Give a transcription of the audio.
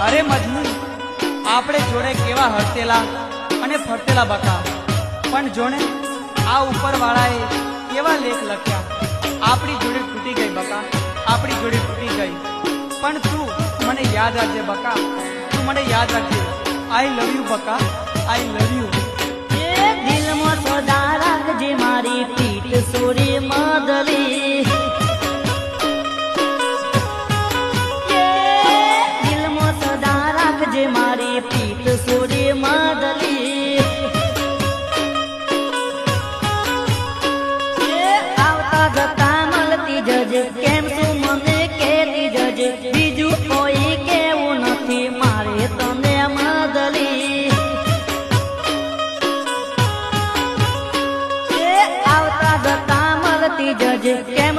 अरे मजनू आपणे जोड़े केवा हरतेला अने फरतेला बका पण जोने आ ऊपर वाळाए केवा लेख लख्या आपणी जोड़े तूटी गई बका आपणी जोड़े तूटी गई पण तू मने याद राखजे बका तू मने याद राखजे आई लव यू बका आई लव यू ये दिल में सदा राखजे मारी पीठ सोरी मदली जे मारी पीठ सोरी मदली आवता जता मलती जज केम सु मने केती जज बीजू कोई केवू नथी मारे तने मदली आवता जता मलती जज केम